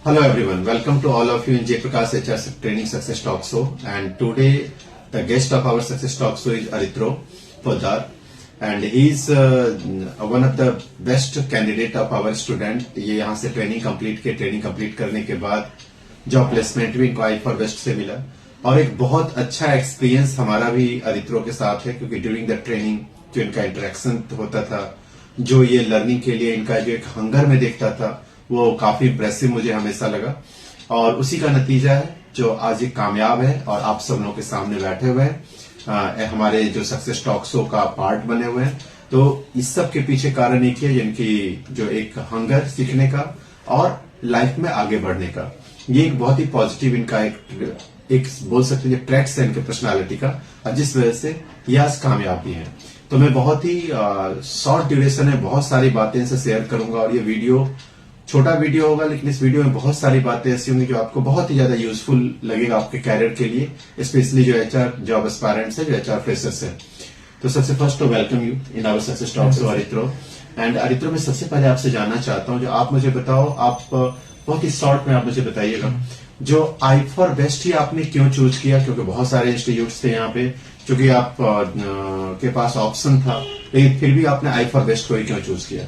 Hello everyone, welcome to all of you in Jaiprakash HR Training Success Talk Show. And today the guest of our Success Talk Show is Aritro Poddar, and he is one of the best candidate of our student. ये यहाँ से training complete करने के बाद job placement भी इनको i4 best से मिला और एक बहुत अच्छा एक्सपीरियंस हमारा भी अरित्रो के साथ है, क्योंकि ड्यूरिंग द ट्रेनिंग जो इनका इंटरेक्शन होता था, जो ये लर्निंग के लिए इनका जो एक हंगर में देखता था, वो काफी इम्प्रेसिव मुझे हमेशा लगा। और उसी का नतीजा है जो आज ये कामयाब है और आप सब लोगों के सामने बैठे हुए हैं, हमारे जो सक्सेस टॉक शो का पार्ट बने हुए हैं। तो इस सब के पीछे कारण एक है जिनकी जो एक हंगर सीखने का और लाइफ में आगे बढ़ने का, ये एक बहुत ही पॉजिटिव इनका एक बोल सकते हैं ट्रैक्स है इनके पर्सनालिटी का, जिस वजह से ये आज कामयाब भी है। तो मैं बहुत ही शॉर्ट ड्यूरेशन है, बहुत सारी बातें इनसे शेयर करूंगा और ये वीडियो छोटा वीडियो होगा, लेकिन इस वीडियो में बहुत सारी बातें ऐसी होंगी जो आपको बहुत ही ज्यादा यूजफुल लगेगा आपके कैरियर के लिए, स्पेशली जो एचआर जॉब एस्पायरेंट्स है, जो एचआर फ्रेशर्स है। तो सबसे first to welcome you in our success talk show Aritro. And Aritro, मैं सबसे पहले आपसे जानना चाहता हूं, जो आप मुझे बताओ, आप बहुत ही शॉर्ट में आप मुझे बताइएगा, जो i4 बेस्ट ही आपने क्यों चूज किया? क्योंकि बहुत सारे इंस्टीट्यूट्स थे यहाँ पे, क्योंकि आप के पास ऑप्शन था, लेकिन फिर भी आपने i4 बेस्ट को ही क्यों चूज किया?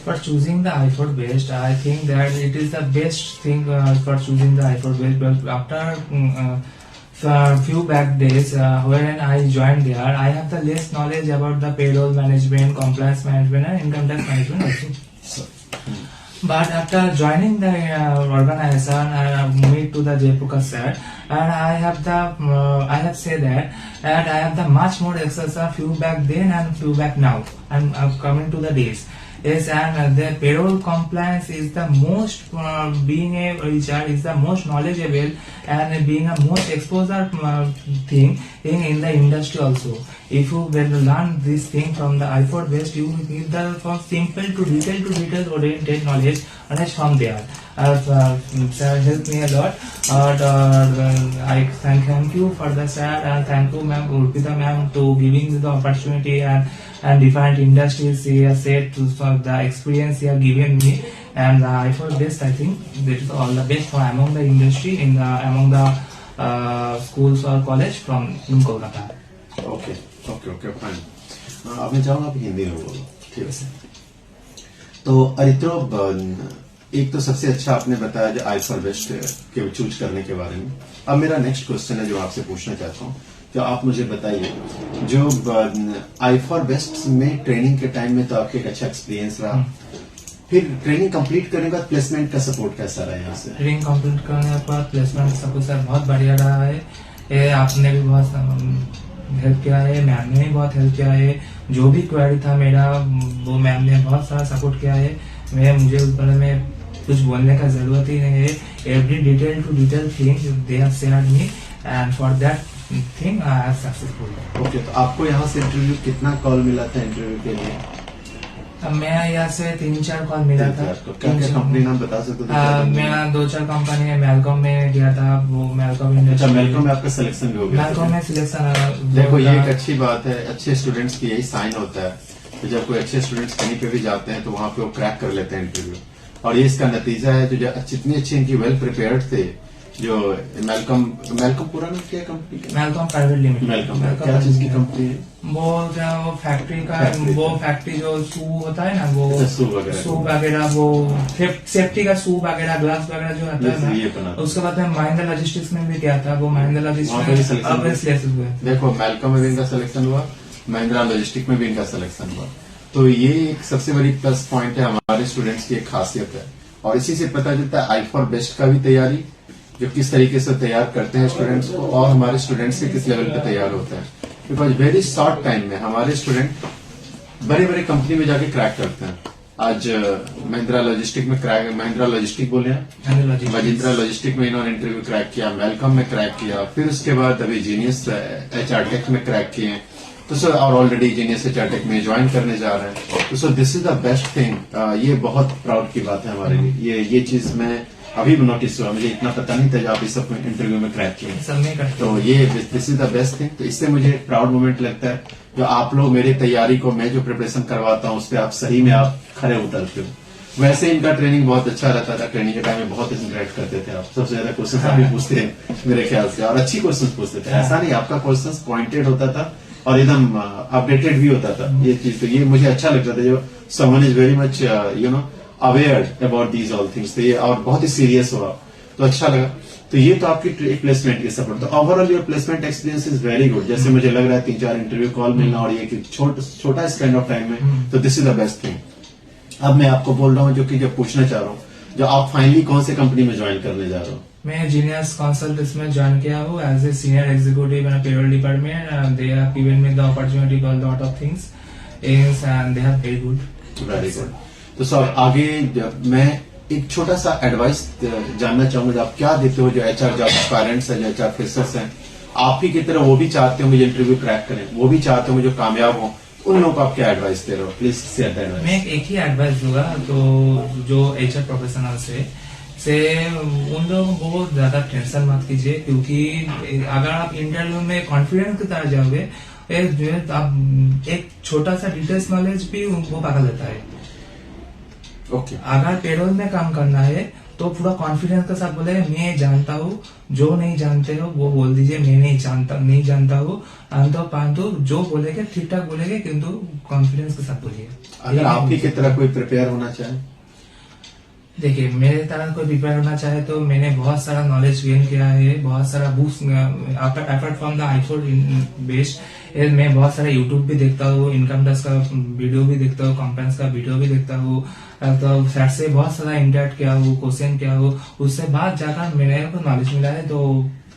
For choosing the i4 best, I think that it is the best thing for choosing the i4 best. But after few back days when I joined there, I have the less knowledge about the payroll management, compliance management, and income tax management also. But after joining the organization, I moved to the Jaiprakash sir, and I have said that, and I have the much more exercise few back then and few back now, and coming to the days. Yes, and the payroll compliance is the most, being a HR is the most knowledgeable and being a most exposure thing in the industry also. If you will learn this thing from the i4 best, you will get the from simple to detail oriented knowledge from there. Sir helped me a lot, and I thank you for the sir, and thank you ma'am Urpita ma'am to giving the opportunity and different industries he has said to the experience he has given me, and i4 best, I think that is all the best for among the industry among the schools or college from in Kolkata. Okay fine. अब मैं चाहूंगा आप हिंदी में बोलो, ठीक है? तो अरित्रो, एक तो सबसे अच्छा आपने बताया जो i4 बेस्ट के चूज करने के बारे में। अब मेरा नेक्स्ट क्वेश्चन है जो आपसे पूछना चाहता हूँ, तो आप मुझे बताइए, जो i4 बेस्ट में ट्रेनिंग के टाइम में तो आपके एक अच्छा एक्सपीरियंस रहा, फिर ट्रेनिंग कंप्लीट करने के बाद प्लेसमेंट का सपोर्ट कैसा रहा यहाँ से? ट्रेनिंग कंप्लीट करने के बाद प्लेसमेंट सपोर्ट सर बहुत बढ़िया रहा है। ये आपने भी बहुत हेल्प किया है, मैम ने भी बहुत हेल्प किया है। जो भी क्वेरी था मेरा, वो मैम ने बहुत सारा सपोर्ट किया है। मुझे उस बारे में कुछ बोलने का जरूरत ही नहीं है। Every detail to detail thing they have shared me, and for that thing I am successful. Okay, तो आपको यहाँ से इंटरव्यू कितना कॉल मिला था इंटरव्यू के लिए? मैं यहाँ से 3-4 कॉल मिला था। क्या कंपनी नाम बता सकते हो? मैं 2-4 कंपनी है, मेलकॉम में गया था, वो मेलकॉम इंडस्ट्री। मेलकॉम में आपका सिलेक्शन भी हो गया? मेलकॉम में सिलेक्शन। देखो, ये एक अच्छी बात है, अच्छे स्टूडेंट्स की यही साइन होता है, तो जब कोई अच्छे स्टूडेंट्स कहीं पे भी जाते हैं तो वहाँ पे वो क्रैक कर लेते हैं इंटरव्यू, और ये इसका नतीजा है। जो जितनी अच्छी इनकी वेल प्रिपेयर्ड थे, जो मेलकॉम पूरा नाम क्या है कंपनी का? Malcolm private limited. मेलकॉम क्या चीज की कंपनी है? वो फैक्ट्री का, वो फैक्ट्री जो शू होता है ना, वो शू वगैरह, वो सेफ्टी का शू वगैरह, ग्लास वगैरह जो होता है ना। उसके बाद में महिंद्रा लॉजिस्टिक्स में भी गया था, वो महिंद्रा लॉजिस्टिक्स में हुआ। देखो, मेलकॉम में भी इनका सिलेक्शन हुआ, महिंद्रा लॉजिस्टिक में भी इनका सिलेक्शन हुआ। तो ये एक सबसे बड़ी प्लस पॉइंट है, हमारे स्टूडेंट्स की एक खासियत है, और इसी से पता चलता है i4 बेस्ट का भी तैयारी जो किस तरीके से तैयार करते हैं स्टूडेंट्स को, और हमारे स्टूडेंट्स के किस लेवल पे तैयार होते हैं। बिकॉज वेरी शॉर्ट टाइम में हमारे स्टूडेंट बड़े बड़े कंपनी में जाके क्रैक करते हैं। आज महिंद्रा लॉजिस्टिक में क्रैक, महिंद्रा लॉजिस्टिक बोले, महिंद्रा लॉजिस्टिक में इन्होंने इंटरव्यू क्रैक किया, मेलकॉम में क्रैक किया, फिर उसके बाद अभी जीनियस एचआर टेक में क्रैक किए, तो सर और ऑलरेडी जीनियस एचआर टेक में ज्वाइन करने जा रहे हैं। तो sir this is the best thing, ये बहुत प्राउड की बात है हमारे लिए। ये चीज मैं अभी भी नोटिस हुआ, मुझे इतना पता नहीं था जब आप इस सब इंटरव्यू में क्रैक किए, तो ये this is the best thing. तो इससे मुझे प्राउड मोमेंट लगता है, जो आप लोग मेरी तैयारी को, मैं जो प्रिपरेशन करवाता हूँ उस पर आप सही में आप खरे उतरते हो। वैसे इनका ट्रेनिंग बहुत अच्छा रहता था, ट्रेनिंग के टाइम में बहुत इंटरेक्ट करते थे आप, सबसे ज्यादा क्वेश्चन आप ही पूछते हैं मेरे ख्याल से, और अच्छी क्वेश्चन पूछते थे, ऐसा नहीं आपका क्वेश्चन पॉइंटेड होता था और एकदम अपडेटेड भी होता था। ये चीज तो ये मुझे अच्छा लगता था, जो someone is very much you know aware about these all things, तो ये और बहुत ही सीरियस हुआ तो अच्छा लगा। तो ये तो आपकी प्लेसमेंट की सपोर्ट, तो overall your placement experience is very good. जैसे मुझे लग रहा है 3-4 इंटरव्यू कॉल मिलना और ये कि छोटा स्पेंड ऑफ टाइम में, तो this is the best thing. अब मैं आपको बोल रहा हूँ जो कि जब पूछना चाह रहा हूँ, जो आप फाइनली कौन से कंपनी में ज्वाइन करने जा रहे हो? मैं जीनियस कंसल्टेंट्स में ज्वाइन किया हूँ as a senior executive in payroll department. They have given me the opportunity for lot of things and they are very good. Very good. तो सर आगे मैं एक छोटा सा एडवाइस जानना चाहूंगा, आप क्या देते हो जो एचआर जॉब एस्पायरेंट्स हैं, जो एचआर फ्रेशर्स हैं, आप ही की तरह वो भी चाहते होंगे इंटरव्यू क्रैक करें, वो भी चाहते होंगे जो कामयाब हो, उन लोगों को आप क्या एडवाइस दे रहे हो? Please share that advice. मैं एक ही एडवाइस दूंगा, तो जो एचआर प्रोफेशनल से उन लोगों को बहुत ज्यादा टेंशन मत कीजिए, क्योंकि अगर आप इंटरव्यू में कॉन्फिडेंस के साथ जाओगे, जो है आप एक छोटा सा डिटेल्स नॉलेज भी उनको पकड़ लेता है। ओके। अगर पेरोल में काम करना है तो पूरा कॉन्फिडेंस के साथ बोले मैं जानता हूँ, जो नहीं जानते हो वो बोल दीजिए मैं नहीं जानता हूँ, परंतु जो बोलेगे ठीक ठाक बोलेगे, किंतु कॉन्फिडेंस के साथ बोलिए। अगर आप ही की तरह कोई प्रिपेयर होना चाहे, देखिए मेरे तरह कोई प्रिपेयर होना चाहे तो मैंने बहुत सारा नॉलेज गेन किया है, बहुत सारा books apart from the iPhone based मैं बहुत सारा यूट्यूब भी देखता हूँ, इनकम टैक्स का वीडियो भी देखता हूँ, कंप्लेंट्स का वीडियो भी देखता हूँ, तो सर से बहुत सारा इंटरेक्ट किया हूँ, क्वेश्चन किया हूँ, उससे बाद जाकर मेरे को नॉलेज मिला है, तो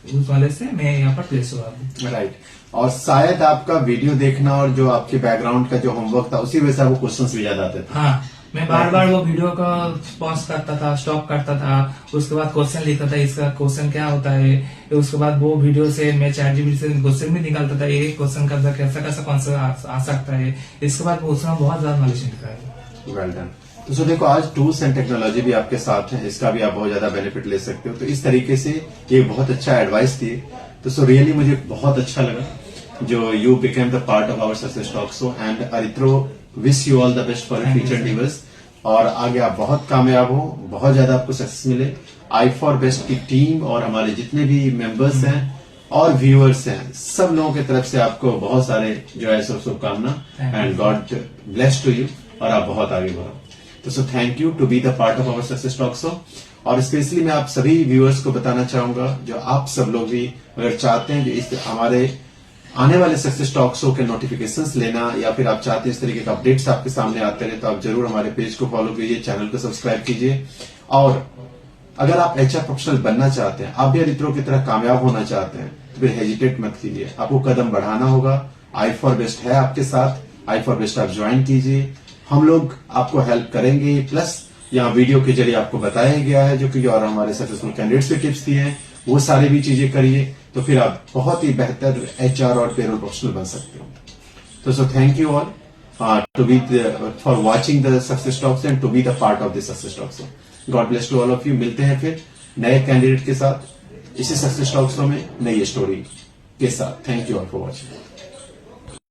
उस नॉलेज से मैं यहाँ पर प्लेस हुआ हूँ। राइट। और शायद आपका वीडियो देखना और जो आपके बैकग्राउंड का जो होमवर्क था उसी वजह से आपको क्वेश्चंस भी याद आते थे। हाँ, मैं बार बार वो वीडियो का पॉज करता था, स्टॉप करता था, उसके बाद क्वेश्चन लिखता था, इसका क्वेश्चन क्या होता है, उसके बाद वो वीडियो से मैं ChatGPT से क्वेश्चन भी निकालता था, ये क्वेश्चन का कैसा कौन आ सकता है, इसके बाद उसमें बहुत ज्यादा नॉलेज निकला है। Well done. तो सो देखो आज टूल्स एंड टेक्नोलॉजी भी आपके साथ है, इसका भी आप बहुत ज्यादा बेनिफिट ले सकते हो, तो इस तरीके से ये बहुत अच्छा एडवाइस दिए, तो सो रियली मुझे बहुत अच्छा लगा जो you became the part of our success talk show, and Aritro wish you all the best for future endeavours, और आगे आप बहुत कामयाब हो, बहुत ज्यादा आपको सक्सेस मिले। आई फॉर बेस्ट की टीम और हमारे जितने भी मेंबर्स हैं और व्यूअर्स हैं, सब लोगों की तरफ से आपको बहुत सारे जो है शुभकामना, and God bless to you, और आप बहुत आगे बढ़ो। तो so thank you to be the part of our success talk show. और स्पेशली मैं आप सभी व्यूअर्स को बताना चाहूंगा, जो आप सब लोग भी अगर चाहते हैं जो इस हमारे आने वाले सक्सेस टॉक शो के नोटिफिकेशंस लेना, या फिर आप चाहते हैं इस तरीके के अपडेट्स आपके सामने आते रहे, तो आप जरूर हमारे पेज को फॉलो कीजिए, चैनल को सब्सक्राइब कीजिए। और अगर आप एचआर प्रोफेशनल बनना चाहते हैं, आप भी अरित्रो की तरह कामयाब होना चाहते हैं, तो फिर हेजिटेट मत कीजिए, आपको कदम बढ़ाना होगा। आई फॉर बेस्ट है आपके साथ, आई फॉर बेस्ट आप ज्वाइन कीजिए, हम लोग आपको हेल्प करेंगे, प्लस यहाँ वीडियो के जरिए आपको बताया गया है जो कि और हमारे सक्सेसफुल कैंडिडेट्स के टिप्स दिए हैं, वो सारे भी चीजें करिए, तो फिर आप बहुत ही बेहतर एचआर और पेरोल प्रोफेशनल बन सकते हो। तो so thank you all to be for watching the success talks and to be the part of the success talks. God bless to all of you. मिलते हैं फिर नए कैंडिडेट के साथ इसी सक्सेस टॉक्स में नई स्टोरी के साथ। Thank you all for watching.